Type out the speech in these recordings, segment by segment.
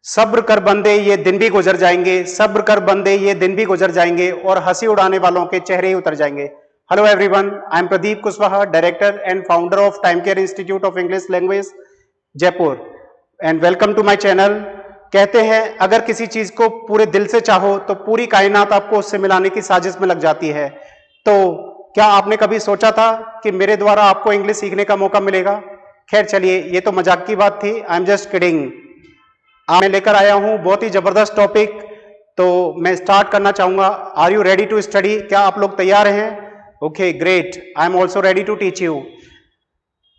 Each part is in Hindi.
सब्र कर बंदे ये दिन भी गुजर जाएंगे, सब्र कर बंदे ये दिन भी गुजर जाएंगे और हंसी उड़ाने वालों के चेहरे ही उतर जाएंगे। Hello everyone, I am Pradeep Kushwaha, director and founder of Time Care Institute of English language Jaipur, and welcome to my channel. कहते हैं अगर किसी चीज को पूरे दिल से चाहो तो पूरी कायनात आपको उससे मिलाने की साजिश में लग जाती है। तो क्या आपने कभी सोचा था कि मेरे द्वारा आपको इंग्लिश सीखने का मौका मिलेगा? खैर चलिए, ये तो मजाक की बात थी, आई एम जस्ट किडिंग। मैं लेकर आया हूं बहुत ही जबरदस्त टॉपिक, तो मैं स्टार्ट करना चाहूंगा। Are you ready to study? क्या आप लोग तैयार हैं? Okay great, I am also ready to teach you.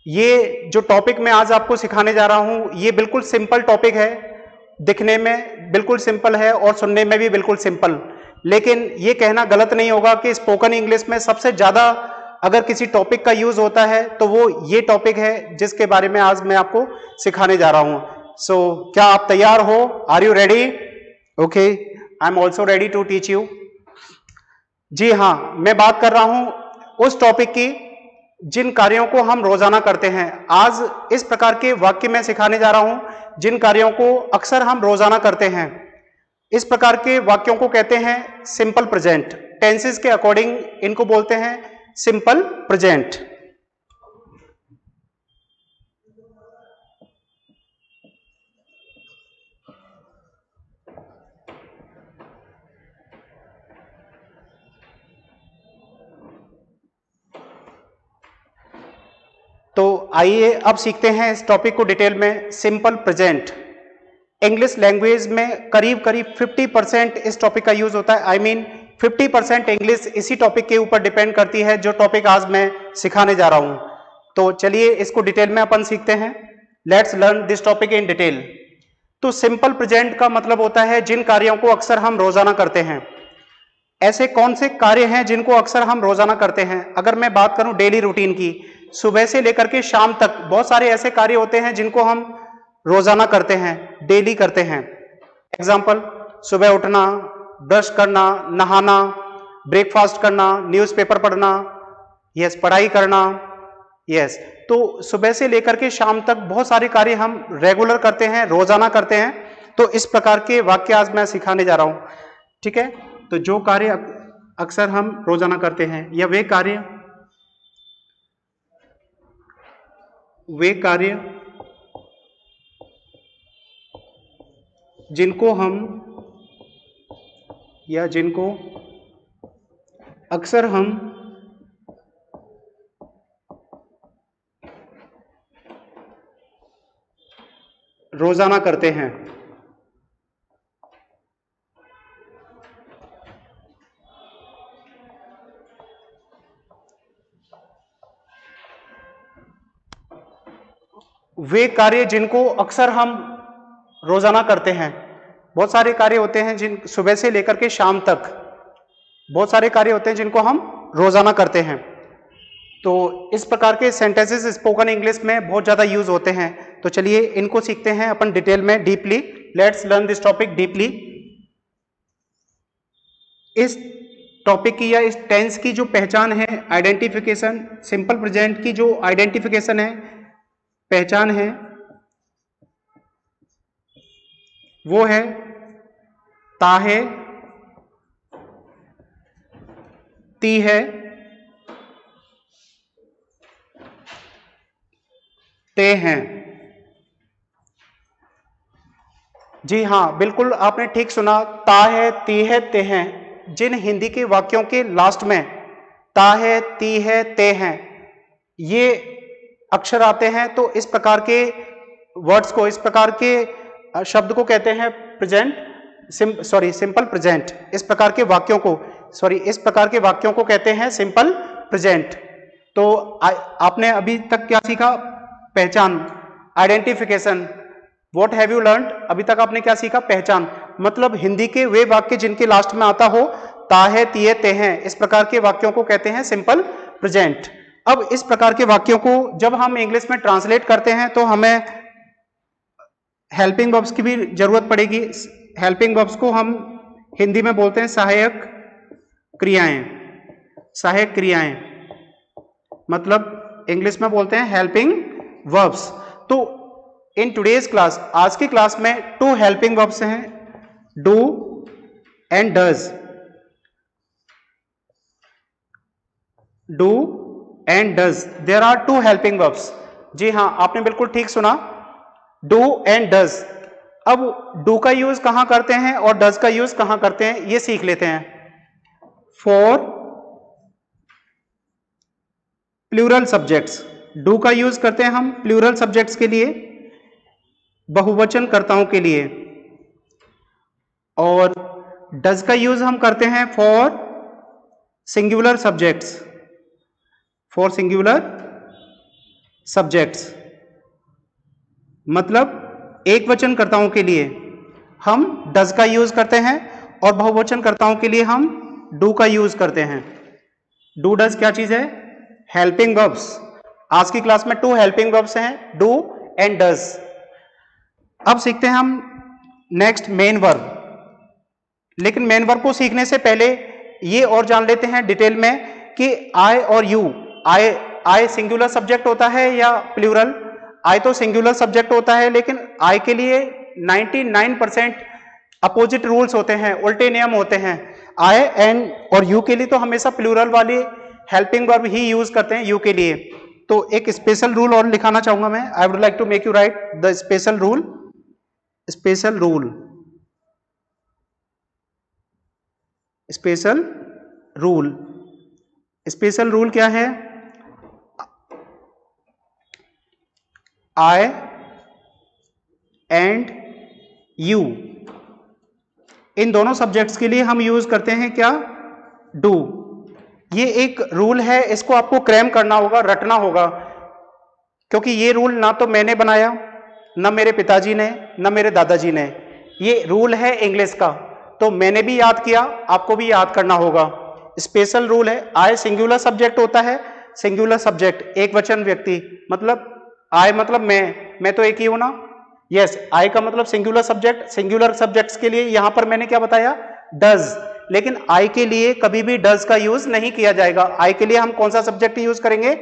ये जो टॉपिक मैं आज आपको सिखाने जा रहा हूं, ये बिल्कुल सिंपल टॉपिक है, दिखने में बिल्कुल सिंपल है और सुनने में भी बिल्कुल सिंपल। लेकिन ये कहना गलत नहीं होगा कि स्पोकन इंग्लिश में सबसे ज्यादा अगर किसी टॉपिक का यूज होता है तो वो ये टॉपिक है जिसके बारे में आज मैं आपको सिखाने जा रहा हूं। सो क्या आप तैयार हो? Are you ready? Okay, I am also ready to teach you. जी हाँ, मैं बात कर रहा हूं उस टॉपिक की जिन कार्यों को हम रोजाना करते हैं। आज इस प्रकार के वाक्य मैं सिखाने जा रहा हूं जिन कार्यों को अक्सर हम रोजाना करते हैं। इस प्रकार के वाक्यों को कहते हैं सिंपल प्रेजेंट। टेंसेस के अकॉर्डिंग इनको बोलते हैं सिंपल प्रेजेंट। तो आइए अब सीखते हैं इस टॉपिक को डिटेल में। सिंपल प्रेजेंट इंग्लिश लैंग्वेज में करीब करीब 50% इस टॉपिक का यूज होता है। आई मीन 50% इंग्लिश इसी टॉपिक के ऊपर डिपेंड करती है जो टॉपिक आज मैं सिखाने जा रहा हूं। तो चलिए इसको डिटेल में अपन सीखते हैं। Let's learn this topic in detail. तो सिंपल प्रेजेंट का मतलब होता है जिन कार्यों को अक्सर हम रोजाना करते हैं। ऐसे कौन से कार्य हैं जिनको अक्सर हम रोजाना करते हैं? अगर मैं बात करूं डेली रूटीन की, सुबह से लेकर के शाम तक बहुत सारे ऐसे कार्य होते हैं जिनको हम रोजाना करते हैं, डेली करते हैं। एग्जाम्पल, सुबह उठना, ब्रश करना, नहाना, ब्रेकफास्ट करना, न्यूज़पेपर पढ़ना, यस, पढ़ाई करना, यस। तो सुबह से लेकर के शाम तक बहुत सारे कार्य हम रेगुलर करते हैं, रोजाना करते हैं। तो इस प्रकार के वाक्य आज मैं सिखाने जा रहा हूं, ठीक है? तो जो कार्य अक्सर हम रोजाना करते हैं या वे कार्य जिनको अक्सर हम रोजाना करते हैं। वे कार्य जिनको अक्सर हम रोजाना करते हैं। बहुत सारे कार्य होते हैं जिन सुबह से लेकर के शाम तक बहुत सारे कार्य होते हैं जिनको हम रोजाना करते हैं। तो इस प्रकार के सेंटेंसेस स्पोकन इंग्लिश में बहुत ज्यादा यूज होते हैं। तो चलिए इनको सीखते हैं अपन डिटेल में, deeply. Let's learn this topic deeply. इस टॉपिक की या इस टेंस की जो पहचान है, आइडेंटिफिकेशन, सिंपल प्रेजेंट की जो आइडेंटिफिकेशन है, पहचान है, वो है ता है, ती है, ते हैं। जी हाँ, बिल्कुल आपने ठीक सुना, ता है, ती है, ते हैं। जिन हिंदी के वाक्यों के लास्ट में ता है, ती है, ते हैं, ये अक्षर आते हैं, तो इस प्रकार के वर्ड्स को, इस प्रकार के शब्द को कहते हैं सिंपल प्रेजेंट। इस प्रकार के वाक्यों को कहते हैं सिंपल प्रेजेंट। तो आपने अभी तक क्या सीखा? पहचान, identification. What have you learned? अभी तक आपने क्या सीखा? पहचान। मतलब हिंदी के वे वाक्य जिनके लास्ट में आता हो ता है, ती है, ते हैं, इस प्रकार के वाक्यों को कहते हैं सिंपल प्रेजेंट। अब इस प्रकार के वाक्यों को जब हम इंग्लिश में ट्रांसलेट करते हैं तो हमें हेल्पिंग वर्ब्स की भी जरूरत पड़ेगी। हेल्पिंग वर्ब्स को हम हिंदी में बोलते हैं सहायक क्रियाएं। सहायक क्रियाएं मतलब इंग्लिश में बोलते हैं हेल्पिंग वर्ब्स। तो इन टुडेज क्लास, आज की क्लास में टू हेल्पिंग वर्ब्स हैं, do and does. Do and does, there are two helping verbs. जी हां, आपने बिल्कुल ठीक सुना, डू एंड डज। अब डू का यूज कहां करते हैं और डज का यूज कहां करते हैं ये सीख लेते हैं। फॉर प्लूरल सब्जेक्ट्स, डू का यूज करते हैं हम प्लूरल सब्जेक्ट्स के लिए, बहुवचन कर्ताओं के लिए, और डज का यूज हम करते हैं for singular subjects, for singular subjects, मतलब एक वचन कर्ताओं के लिए हम डज का यूज करते हैं और बहुवचन कर्ताओं के लिए हम डू का यूज करते हैं। डू डज क्या चीज है? Helping verbs. आज की क्लास में टू हेल्पिंग वर्ब्स हैं, डू एंड डज। अब सीखते हैं हम नेक्स्ट मेन वर्ब। लेकिन मेन वर्ब को सीखने से पहले ये और जान लेते हैं डिटेल में कि आई और यू, आई सिंगुलर सब्जेक्ट होता है या प्लूरल? आई तो सिंगुलर सब्जेक्ट होता है, लेकिन आई के लिए 99% अपोजिट रूल्स होते हैं, उल्टे नियम होते हैं। आई एंड और यू के लिए तो हमेशा प्लूरल वाली हेल्पिंग वर्ब ही यूज करते हैं यू के लिए। तो एक स्पेशल रूल और लिखाना चाहूंगा मैं। I would like to make you write the special rule. Special rule, special rule, special रूल क्या है? आई एंड यू, इन दोनों सब्जेक्ट्स के लिए हम यूज करते हैं क्या? डू। ये एक रूल है, इसको आपको क्रैम करना होगा, रटना होगा, क्योंकि ये रूल ना तो मैंने बनाया, ना मेरे पिताजी ने, ना मेरे दादाजी ने। ये रूल है इंग्लिश का, तो मैंने भी याद किया, आपको भी याद करना होगा। स्पेशल रूल है, आई सिंगुलर सब्जेक्ट होता है, सिंगुलर सब्जेक्ट एक वचन व्यक्ति, मतलब आई मतलब मैं तो एक ही हूं ना। यस, आई का मतलब सिंगुलर सब्जेक्ट, सिंगुलर सब्जेक्ट्स के लिए यहां पर मैंने क्या बताया? डज। लेकिन आई के लिए कभी भी डज का यूज नहीं किया जाएगा। आई के लिए हम कौन सा सब्जेक्ट यूज करेंगे?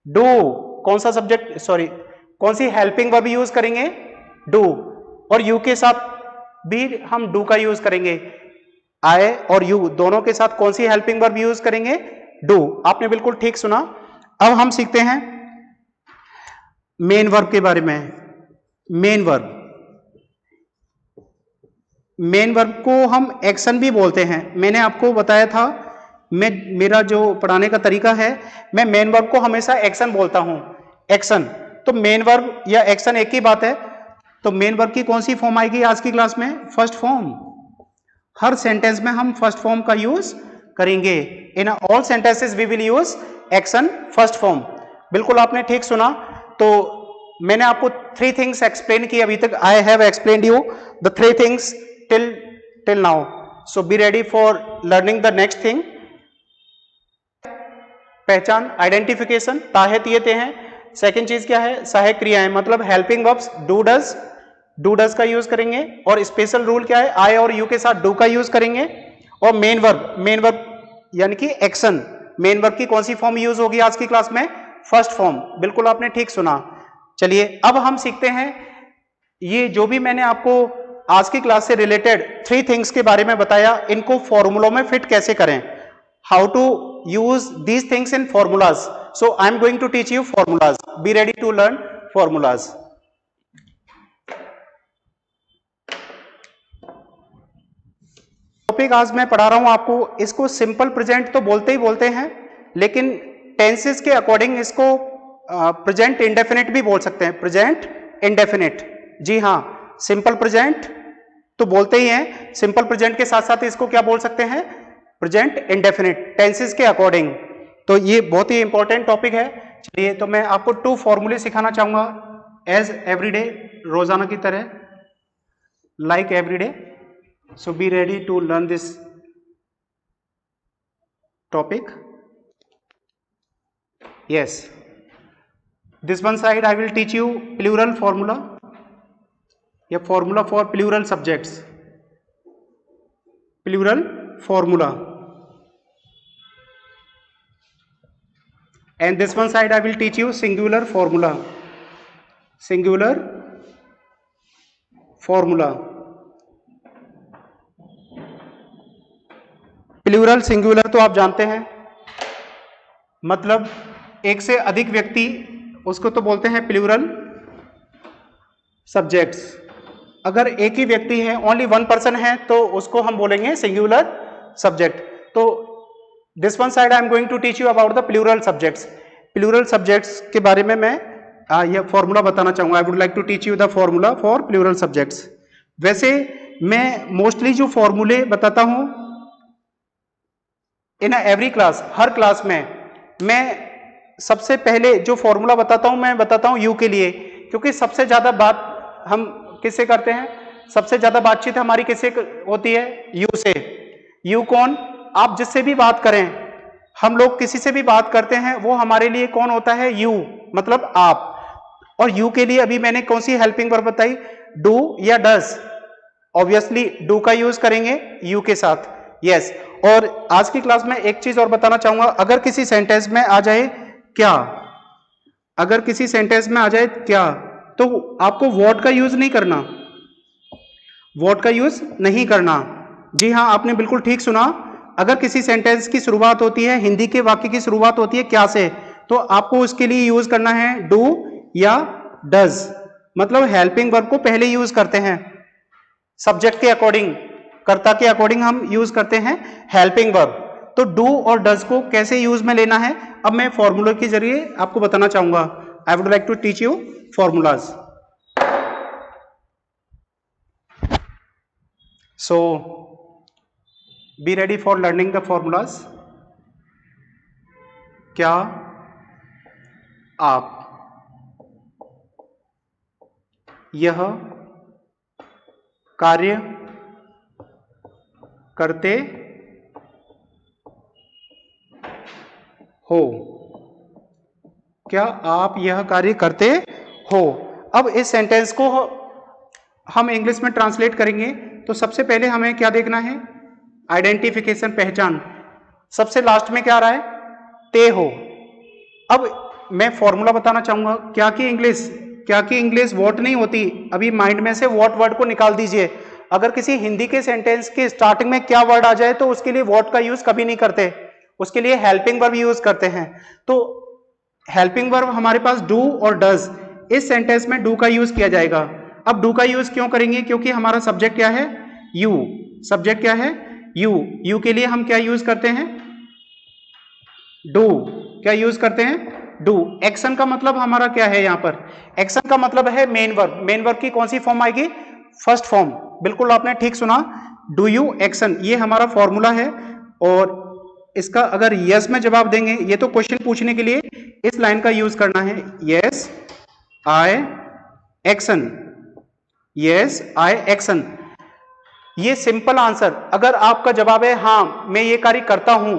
डू। कौन सा सब्जेक्ट, सॉरी, कौन सी हेल्पिंग वर्ब यूज करेंगे? डू। और यू के साथ भी हम डू का यूज करेंगे। आई और यू दोनों के साथ कौन सी हेल्पिंग वर्ब यूज करेंगे? डू। आपने बिल्कुल ठीक सुना। अब हम सीखते हैं मेन वर्ब के बारे में। मेन वर्ब, मेन वर्ब को हम एक्शन भी बोलते हैं। मैंने आपको बताया था, मेरा जो पढ़ाने का तरीका है, मैं मेन वर्ब को हमेशा एक्शन बोलता हूं। एक्शन, तो मेन वर्ब या एक्शन एक ही बात है। तो मेन वर्ब की कौन सी फॉर्म आएगी आज की क्लास में? First form. हर सेंटेंस में हम फर्स्ट फॉर्म का यूज करेंगे। In all sentences we will use action first form. बिल्कुल आपने ठीक सुना। तो मैंने आपको थ्री थिंग्स एक्सप्लेन की अभी तक। I have explained you the three things till now, so be ready for learning the next thing. पहचान, आइडेंटिफिकेशन, ताहे तिये ते हैं। सेकंड चीज क्या है? सहायक क्रियाएं, मतलब helping verbs, do does, do does का यूज करेंगे। और स्पेशल रूल क्या है? आई और यू के साथ डू का यूज करेंगे। और मेन वर्ब, मेन वर्ब यानी कि एक्शन, मेन वर्ब की कौन सी फॉर्म यूज होगी आज की क्लास में? First form. बिल्कुल आपने ठीक सुना। चलिए अब हम सीखते हैं, ये जो भी मैंने आपको आज की क्लास से रिलेटेड थ्री थिंग्स के बारे में बताया, इनको फॉर्मूलों में फिट कैसे करें, how to use these things in formulas. So I am going to teach you formulas. Be ready to learn formulas. Topic आज मैं पढ़ा रहा हूं आपको, इसको सिंपल प्रेजेंट तो बोलते ही बोलते हैं, लेकिन टेंसेस के अकॉर्डिंग इसको प्रेजेंट इंडेफिनिट भी बोल सकते हैं। प्रेजेंट इंडेफिनिट, जी हां, सिंपल प्रेजेंट तो बोलते ही हैं, सिंपल प्रेजेंट के साथ साथ इसको क्या बोल सकते हैं? प्रेजेंट इंडेफिनिट, टेंसेस के अकॉर्डिंग। तो ये बहुत ही इंपॉर्टेंट टॉपिक है। चलिए, तो मैं आपको टू फॉर्मूले सिखाना चाहूंगा एज एवरीडे, रोजाना की तरह, like everyday. So be ready to learn this topic. Yes, this one side I will teach you plural formula, या formula for plural subjects, plural formula. And this one side I will teach you singular formula, singular formula. Plural singular तो आप जानते हैं, मतलब एक से अधिक व्यक्ति, उसको तो बोलते हैं प्लूरल सब्जेक्ट्स। अगर एक ही व्यक्ति है, ओनली वन पर्सन है, तो उसको हम बोलेंगे सिंगुलर सब्जेक्ट। तो this one side I am going to teach you about the plural subjects. Plural subjects के बारे में मैं यह फॉर्मूला बताना चाहूंगा। I would like to teach you the formula for plural subjects. वैसे मैं मोस्टली जो फॉर्मूले बताता हूं इन एवरी क्लास, हर क्लास में मैं सबसे पहले जो फॉर्मूला बताता हूं, मैं बताता हूं यू के लिए, क्योंकि सबसे ज्यादा बात हम किससे करते हैं, सबसे ज्यादा बातचीत हमारी किससे होती है, यू से। यू कौन, आप जिससे भी बात करें, हम लोग किसी से भी बात करते हैं, वो हमारे लिए कौन होता है, यू, मतलब आप। और यू के लिए अभी मैंने कौन सी हेल्पिंग वर्ब बताई, डू या डज। ऑब्वियसली डू का यूज करेंगे यू के साथ, यस। और आज की क्लास में एक चीज और बताना चाहूंगा, अगर किसी सेंटेंस में आ जाए क्या, अगर किसी सेंटेंस में आ जाए क्या, तो आपको व्हाट का यूज नहीं करना, व्हाट का यूज नहीं करना। जी हाँ, आपने बिल्कुल ठीक सुना। अगर किसी सेंटेंस की शुरुआत होती है, हिंदी के वाक्य की शुरुआत होती है क्या से, तो आपको उसके लिए यूज करना है डू या डज, मतलब हेल्पिंग वर्ब को पहले यूज करते हैं। सब्जेक्ट के अकॉर्डिंग, कर्ता के अकॉर्डिंग हम यूज करते हैं हेल्पिंग वर्ब। तो डू और डज को कैसे यूज में लेना है, अब मैं फॉर्मूला के जरिए आपको बताना चाहूंगा। I would like to teach you formulas. So be ready for learning the formulas. क्या आप यह कार्य करते हो, क्या आप यह कार्य करते हो। अब इस सेंटेंस को हम इंग्लिश में ट्रांसलेट करेंगे, तो सबसे पहले हमें क्या देखना है, आइडेंटिफिकेशन, पहचान। सबसे लास्ट में क्या आ रहा है, ते हो। अब मैं फॉर्मूला बताना चाहूंगा, क्या की इंग्लिश वॉट नहीं होती। अभी माइंड में से वॉट वर्ड को निकाल दीजिए। अगर किसी हिंदी के सेंटेंस के स्टार्टिंग में क्या वर्ड आ जाए, तो उसके लिए वॉट का यूज कभी नहीं करते, उसके लिए हेल्पिंग वर्ब यूज करते हैं। तो हेल्पिंग वर्ब हमारे पास डू और डज, इस सेंटेंस में डू का यूज किया जाएगा। अब डू का यूज क्यों करेंगे, क्योंकि हमारा सब्जेक्ट क्या है, यू। सब्जेक्ट क्या है, यू। यू के लिए हम क्या यूज करते हैं, डू। क्या यूज करते हैं, डू। एक्शन का मतलब हमारा क्या है, यहां पर एक्शन का मतलब है मेन वर्ब। मेन वर्ब की कौन सी फॉर्म आएगी, फर्स्ट फॉर्म। बिल्कुल आपने ठीक सुना, डू यू एक्शन, ये हमारा फॉर्मूला है। और इसका अगर यस में जवाब देंगे, ये तो क्वेश्चन पूछने के लिए इस लाइन का यूज करना है, yes I action, yes I action. ये सिंपल आंसर। अगर आपका जवाब है हां मैं ये कार्य करता हूं,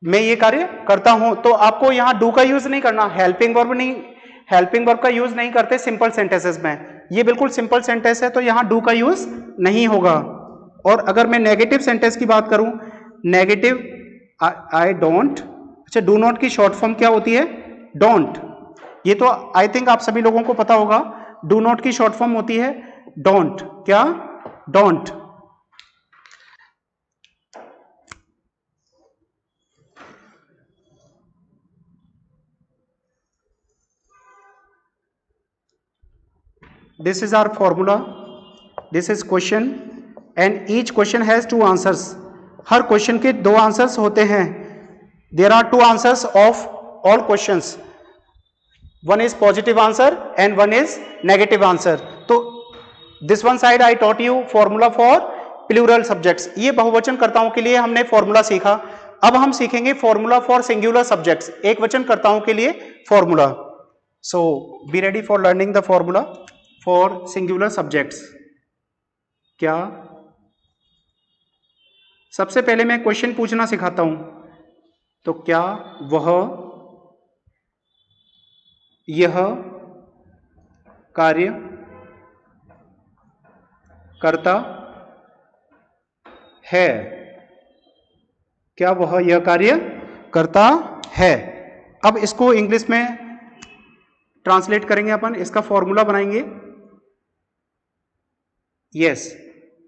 मैं ये कार्य करता हूं, तो आपको यहां डू का यूज नहीं करना, हेल्पिंग वर्ब नहीं, हेल्पिंग वर्ब का यूज नहीं करते सिंपल सेंटेंसेस में। ये बिल्कुल सिंपल सेंटेंस है, तो यहां डू का यूज नहीं होगा। और अगर मैं नेगेटिव सेंटेंस की बात करूं, नेगेटिव आई डोंट, अच्छा डू नॉट की शॉर्ट फॉर्म क्या होती है, डोंट। ये तो आई थिंक आप सभी लोगों को पता होगा, डू नॉट की शॉर्ट फॉर्म होती है डोंट। क्या, don't. This is our formula, this is question and each question has two answers. Her question के दो आंसर्स होते हैं। There are two answers of all questions. One is positive answer and one is negative answer. तो this one side I taught you formula for plural subjects. ये बहुवचन कर्ताओं के लिए हमने फॉर्मूला सीखा। अब हम सीखेंगे फॉर्मूला फॉर सिंगुलर सब्जेक्ट्स, एक वचन कर्ताओं के लिए formula. So be ready for learning the formula for singular subjects. क्या, सबसे पहले मैं क्वेश्चन पूछना सिखाता हूं, तो क्या वह यह कार्य करता है, क्या वह यह कार्य करता है। अब इसको इंग्लिश में ट्रांसलेट करेंगे अपन, इसका फॉर्मूला बनाएंगे। यस,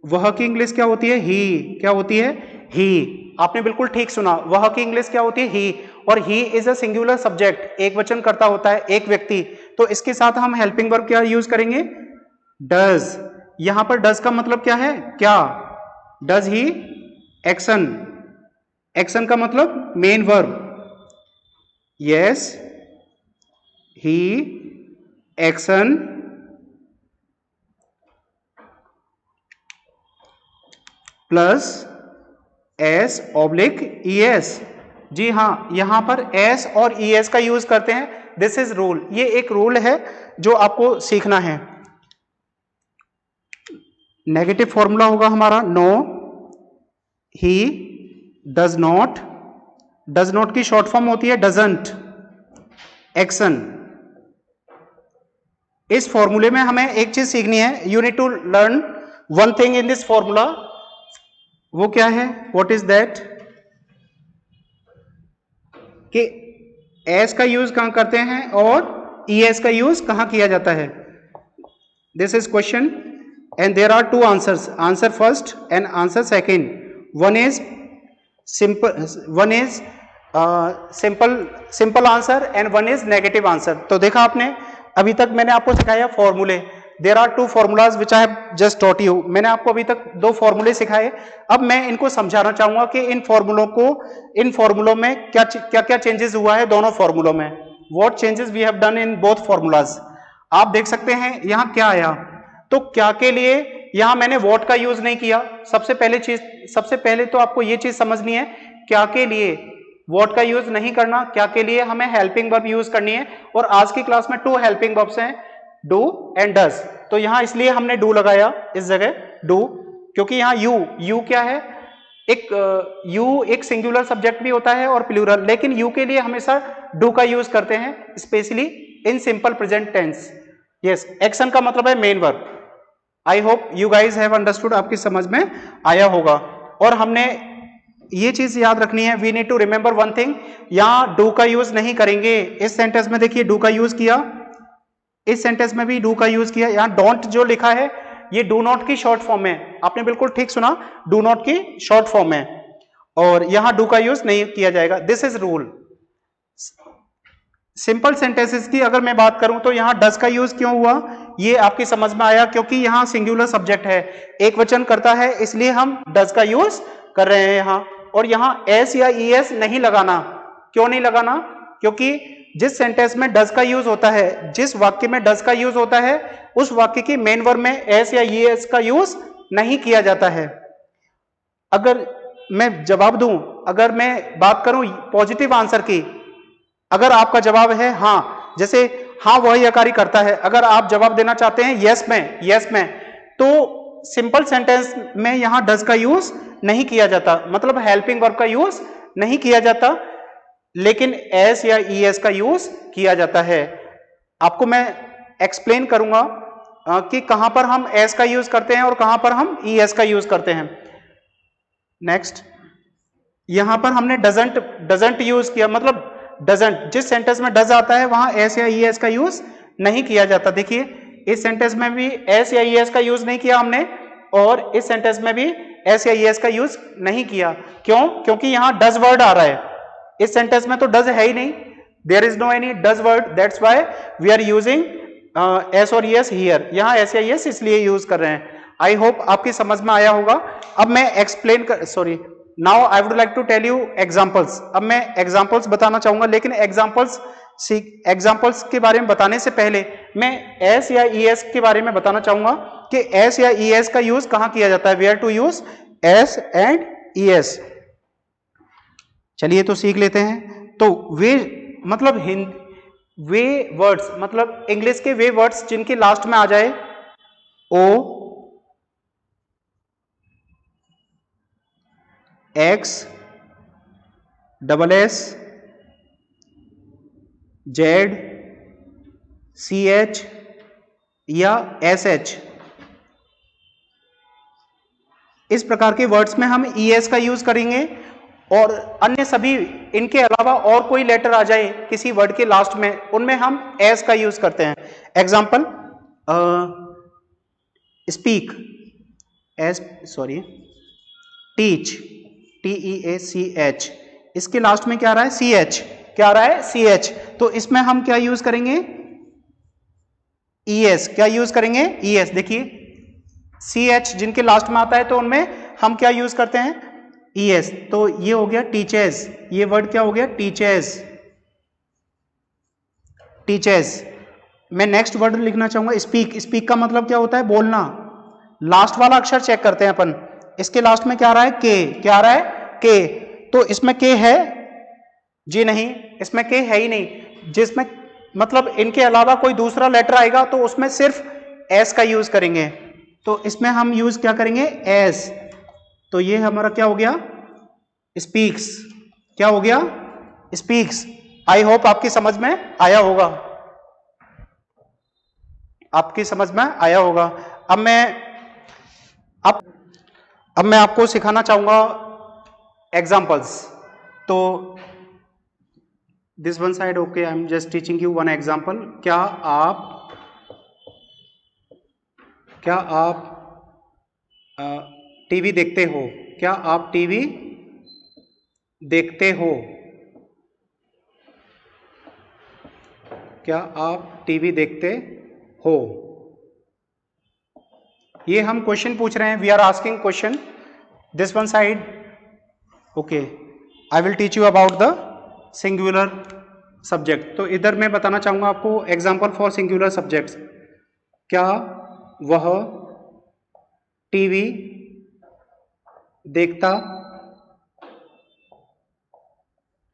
वह की इंग्लिश क्या होती है? ही। क्या होती है? ही। आपने बिल्कुल ठीक सुना, वह की इंग्लिश क्या होती है? ही। और he is a singular subject, एक वचन करता होता है, एक व्यक्ति। तो इसके साथ हम हेल्पिंग वर्ब क्या यूज करेंगे? डज। यहां पर डज का मतलब क्या है? क्या। डज ही एक्शन, एक्शन का मतलब main verb. Yes he action plus S oblique E S. जी हां, यहां पर एस और ई एस का यूज करते हैं। दिस इज रूल, ये एक रूल है जो आपको सीखना है। नेगेटिव फॉर्मूला होगा हमारा no, he does not. Does not की शॉर्ट फॉर्म होती है डजंट, एक्शन। इस फॉर्मूले में हमें एक चीज सीखनी है, you need to learn one thing in this formula. वो क्या है? What is that? कि एस का यूज कहां करते हैं और ई एस का यूज कहां किया जाता है? This is question and there are two answers, answer first and answer second. One is simple, one is simple answer and one is negative answer. तो देखा आपने, अभी तक मैंने आपको सिखाया फॉर्मूले। There are two formulas which I have just taught you. मैंने आपको अभी तक दो फॉर्मूले सिखाए, अब मैं इनको समझाना चाहूंगा कि इन फॉर्मूलों में क्या क्या चेंजेस हुआ है दोनों फॉर्मूलों में। What changes we have done in both formulas. आप देख सकते हैं यहां क्या आया। तो क्या के लिए यहां मैंने व्हाट का यूज नहीं किया। सबसे पहले तो आपको यह चीज समझनी है, क्या के लिए व्हाट का यूज नहीं करना, क्या के लिए हमें हेल्पिंग वर्ब यूज करनी है। और आज की क्लास में टू हेल्पिंग वर्ब्स हैं, डू एंड डज। तो यहां इसलिए हमने डू लगाया इस जगह डू, क्योंकि यहां यू क्या है? एक सिंगुलर सब्जेक्ट भी होता है और प्लूरल, लेकिन यू के लिए हमेशा डू का यूज करते हैं, specially in simple present tense. Yes, action का मतलब है main verb. I hope you guys have understood, आपकी समझ में आया होगा। और हमने ये चीज याद रखनी है, we need to remember one thing, यहां डू का यूज नहीं करेंगे। इस सेंटेंस में देखिए डू का यूज किया, इस सेंटेंस में भी डू का यूज किया। यहां डोंट जो लिखा है ये डू नॉट की शॉर्ट फॉर्म है। आपने बिल्कुल ठीक सुना, डू नॉट की शॉर्ट फॉर्म है और यहां डू का यूज नहीं किया जाएगा। This is rule. Simple sentences की अगर मैं बात करूं तो यहां डज का यूज क्यों हुआ, ये आपकी समझ में आया, क्योंकि यहां सिंगुलर सब्जेक्ट है, एक वचन करता है, इसलिए हम डज का यूज कर रहे हैं यहां। और यहां एस या ई एस नहीं लगाना। क्यों नहीं लगाना? क्योंकि जिस सेंटेंस में डज का यूज होता है, जिस वाक्य में डज का यूज होता है, उस वाक्य की मेन वर्ब में एस या ई एस का यूज नहीं किया जाता है। अगर मैं जवाब दूं, अगर मैं बात करूं पॉजिटिव आंसर की, अगर आपका जवाब है हां, जैसे हां वह यह कार्य करता है, अगर आप जवाब देना चाहते हैं यस में, तो सिंपल सेंटेंस में यहां डज का यूज नहीं किया जाता, मतलब हेल्पिंग वर्ब का यूज नहीं किया जाता, लेकिन एस या ई एस का यूज किया जाता है। आपको मैं एक्सप्लेन करूंगा कि कहां पर हम एस का यूज करते हैं और कहां पर हम ई एस का यूज करते हैं। नेक्स्ट, यहां पर हमने डजंट यूज किया, मतलब डजंट, जिस सेंटेंस में डज आता है वहां एस या ई एस का यूज नहीं किया जाता। देखिए इस सेंटेंस में भी एस या ई एस का यूज नहीं किया हमने, और इस सेंटेंस में भी एस या ई एस का यूज नहीं किया। क्यों? क्योंकि यहां डज वर्ड आ रहा है, इस सेंटेंस में तो डज है ही नहीं, there is no any does word, that's why we are using S और ई एस हियर। यहां एस या ई एस इसलिए यूज कर रहे हैं। आई होप आपकी समझ में आया होगा। अब मैं now I would like to tell you examples. अब मैं एग्जाम्पल्स बताना चाहूंगा, लेकिन एग्जाम्पल्स के बारे में बताने से पहले मैं एस या ई एस के बारे में बताना चाहूंगा कि एस या ई एस का यूज कहां किया जाता है, where to use S and E S. चलिए तो सीख लेते हैं। तो वे मतलब वे वर्ड्स, मतलब इंग्लिश के वे वर्ड्स जिनके लास्ट में आ जाए O, X, double S, Z, C H या एस एच, इस प्रकार के वर्ड्स में हम ई एस का यूज करेंगे। और अन्य सभी इनके अलावा और कोई लेटर आ जाए किसी वर्ड के लास्ट में, उनमें हम एस का यूज करते हैं। Example, speak, S, sorry, teach, TEACH, इसके लास्ट में क्या आ रहा है? CH, क्या आ रहा है? CH, तो इसमें हम क्या यूज करेंगे? ES, क्या यूज करेंगे? ES। देखिए CH जिनके लास्ट में आता है तो उनमें हम क्या यूज करते हैं? ES। तो ये हो गया टीचर्स, ये वर्ड क्या हो गया? Teachers, teachers. मैं नेक्स्ट वर्ड लिखना चाहूंगा स्पीक। स्पीक का मतलब क्या होता है? बोलना। लास्ट वाला अक्षर चेक करते हैं अपन, इसके लास्ट में क्या आ रहा है? के, क्या आ रहा है? के, तो इसमें के है? जी नहीं, इसमें के है ही नहीं। जिसमें मतलब इनके अलावा कोई दूसरा लेटर आएगा तो उसमें सिर्फ एस का यूज करेंगे, तो इसमें हम यूज क्या करेंगे? एस। तो ये हमारा क्या हो गया? स्पीक्स। क्या हो गया? स्पीक्स। आई होप आपकी समझ में आया होगा, आपकी समझ में आया होगा। अब मैं आपको सिखाना चाहूंगा एग्जाम्पल्स। तो this one side, okay, I am just teaching you one example. क्या आप टीवी देखते हो? क्या आप टीवी देखते हो? क्या आप टीवी देखते हो? ये हम क्वेश्चन पूछ रहे हैं, we are asking question. This one side, okay, I will teach you about the singular subject. तो इधर मैं बताना चाहूंगा आपको एग्जाम्पल फॉर सिंगुलर सब्जेक्ट्स। क्या वह टीवी देखता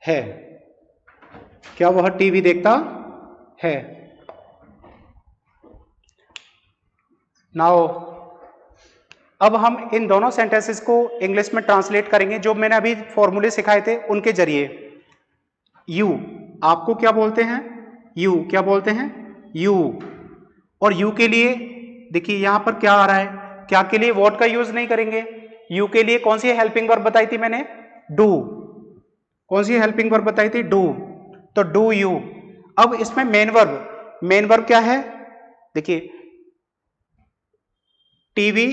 है? क्या वह टीवी देखता है? नाउ अब हम इन दोनों सेंटेंसेस को इंग्लिश में ट्रांसलेट करेंगे, जो मैंने अभी फॉर्मूले सिखाए थे उनके जरिए। यू, आपको क्या बोलते हैं? यू, क्या बोलते हैं? यू। और यू के लिए देखिए यहां पर क्या आ रहा है? क्या के लिए व्हाट का यूज नहीं करेंगे? यू के लिए कौन सी हेल्पिंग वर्ब बताई थी मैंने? डू। कौन सी हेल्पिंग वर्ब बताई थी? डू। तो डू यू। अब इसमें मेन वर्ब क्या है? देखिए, टीवी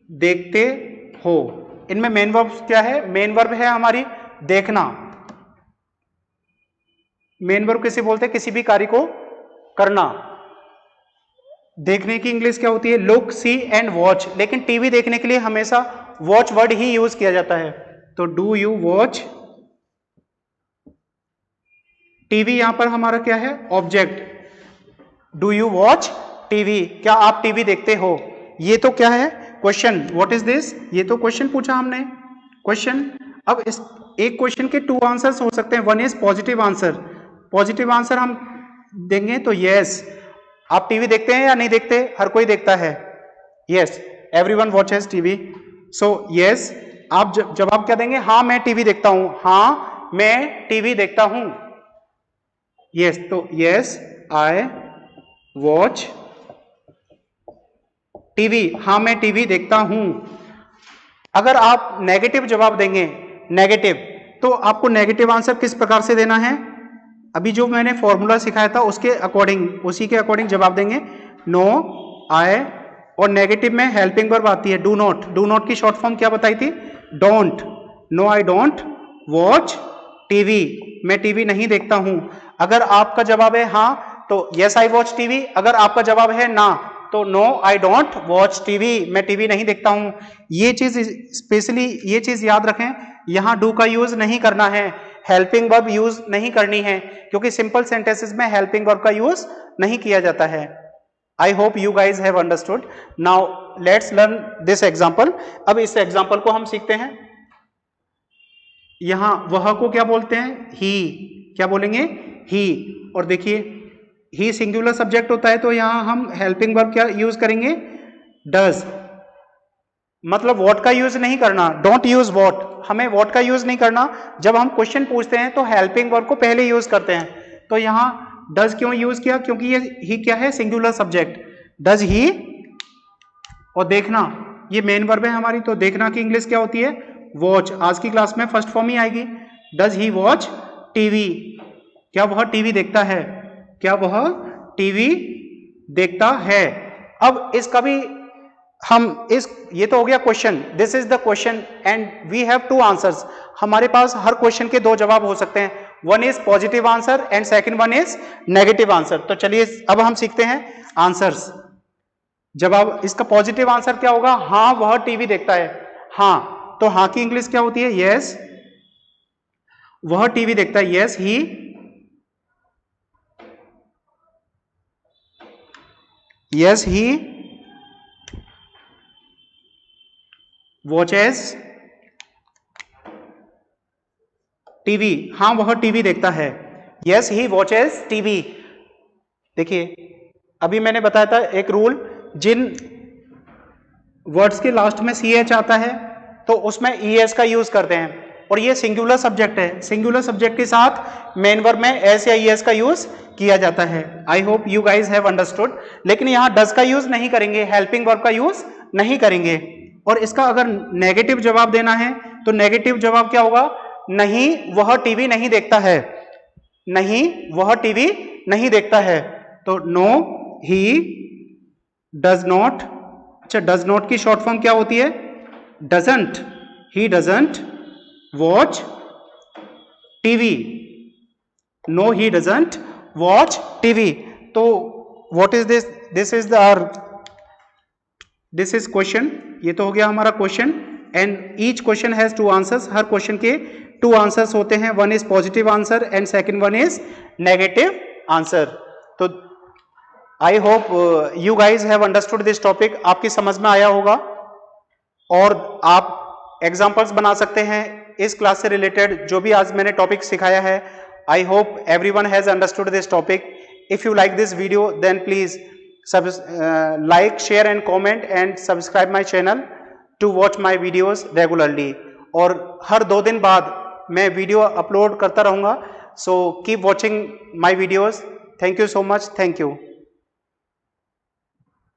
देखते हो, इनमें मेन वर्ब क्या है? मेन वर्ब है हमारी देखना। मेन वर्ब किसे बोलते हैं? किसी भी कार्य को करना। देखने की इंग्लिश क्या होती है? Look, see and watch. लेकिन टीवी देखने के लिए हमेशा वॉच वर्ड ही यूज किया जाता है। तो डू यू वॉच टीवी, यहां पर हमारा क्या है? Object. Do you watch TV, क्या आप टीवी देखते हो? ये तो क्या है? क्वेश्चन। What is this? ये तो क्वेश्चन पूछा हमने, क्वेश्चन। अब इस एक क्वेश्चन के टू आंसर्स हो सकते हैं। One is positive answer. Positive answer हम देंगे तो यस, आप टीवी देखते हैं या नहीं देखते? हर कोई देखता है। Yes, everyone watches TV. So yes, आप जवाब क्या देंगे? हाँ मैं टीवी देखता हूं। हाँ मैं टीवी देखता हूं। यस, तो यस आई वॉच टीवी, हाँ मैं टीवी देखता हूं। अगर आप नेगेटिव जवाब देंगे, नेगेटिव, तो आपको नेगेटिव आंसर किस प्रकार से देना है? अभी जो मैंने फॉर्मूला सिखाया था उसके अकॉर्डिंग, उसी के अकॉर्डिंग जवाब देंगे। नो आई, और नेगेटिव में हेल्पिंग वर्ब आती है डू नॉट। डू नॉट की शॉर्ट फॉर्म क्या बताई थी? Don't. No I don't watch TV, मैं टीवी नहीं देखता हूं। अगर आपका जवाब है हाँ तो यस आई वॉच टीवी। अगर आपका जवाब है ना तो no I don't watch TV, मैं टीवी नहीं देखता हूं। ये चीज स्पेशली, ये चीज याद रखें, यहां डू का यूज नहीं करना है, हेल्पिंग वर्ब यूज नहीं करनी है, क्योंकि सिंपल सेंटेंसेस में हेल्पिंग वर्ब का यूज नहीं किया जाता है। I hope you guys have understood. Now let's learn this example. अब इस एग्जाम्पल को हम सीखते हैं। यहां वह को क्या बोलते हैं? ही। क्या बोलेंगे? ही। और देखिए ही सिंगुलर सब्जेक्ट होता है तो यहां हम हेल्पिंग वर्ब क्या यूज करेंगे? डज। मतलब वॉट का यूज नहीं करना, डोंट यूज वॉट, हमें वॉट का यूज नहीं करना। जब हम क्वेश्चन पूछते हैं तो हेल्पिंग वर्ब को पहले यूज करते हैं। तो यहां डज क्यों यूज किया? क्योंकि ये ही क्या है? Singular subject. Does he. और देखना, ये मेन वर्ब है हमारी, तो देखना की इंग्लिश क्या होती है? वॉच, आज की क्लास में फर्स्ट फॉर्म ही आएगी। डज ही वॉच टीवी, क्या वह टीवी देखता है, क्या वह टीवी देखता है। अब इसका भी हम ये तो हो गया question, this is the question and we have two answers. हमारे पास हर क्वेश्चन के दो जवाब हो सकते हैं, one is positive answer and second one is negative answer. तो चलिए अब हम सीखते हैं आंसर्स। जवाब इसका पॉजिटिव आंसर क्या होगा, हाँ वह टीवी देखता है। हाँ, तो हाँ की इंग्लिश क्या होती है, यस वह टीवी देखता है, यस ही वॉचेस टीवी, हाँ वह टीवी देखता है, यस ही वॉचेस टीवी। देखिए अभी मैंने बताया था एक रूल, जिन वर्ड्स के लास्ट में सी एच आता है तो उसमें ई एस का यूज करते हैं, और ये सिंगुलर सब्जेक्ट है, सिंगुलर सब्जेक्ट के साथ मेन वर्ब में एस या ई एस का यूज किया जाता है। I hope you guys have understood. लेकिन यहां डज का यूज नहीं करेंगे, हेल्पिंग वर्ब का यूज नहीं करेंगे। और इसका अगर नेगेटिव जवाब देना है तो नेगेटिव जवाब क्या होगा, नहीं वह टीवी नहीं देखता है, नहीं वह टीवी नहीं देखता है। तो नो ही डज नॉट, अच्छा डज नॉट की शॉर्ट फॉर्म क्या होती है, doesn't, he doesn't watch TV, no he doesn't watch TV. तो what is this, this is this is question, ये तो हो गया हमारा question and each question has two answers, हर क्वेश्चन के टू आंसर्स होते हैं, one is positive answer and second one is negative answer. तो I hope you guys have understood this topic, आपकी समझ में आया होगा और आप एग्जाम्पल्स बना सकते हैं इस क्लास से रिलेटेड जो भी आज मैंने टॉपिक सिखाया है। I hope everyone has understood this topic. If you like this video then please like, share and comment and subscribe my channel to watch my videos regularly। और हर 2 दिन बाद मैं वीडियो अपलोड करता रहूंगा, so keep watching my videos। thank you so much, thank you।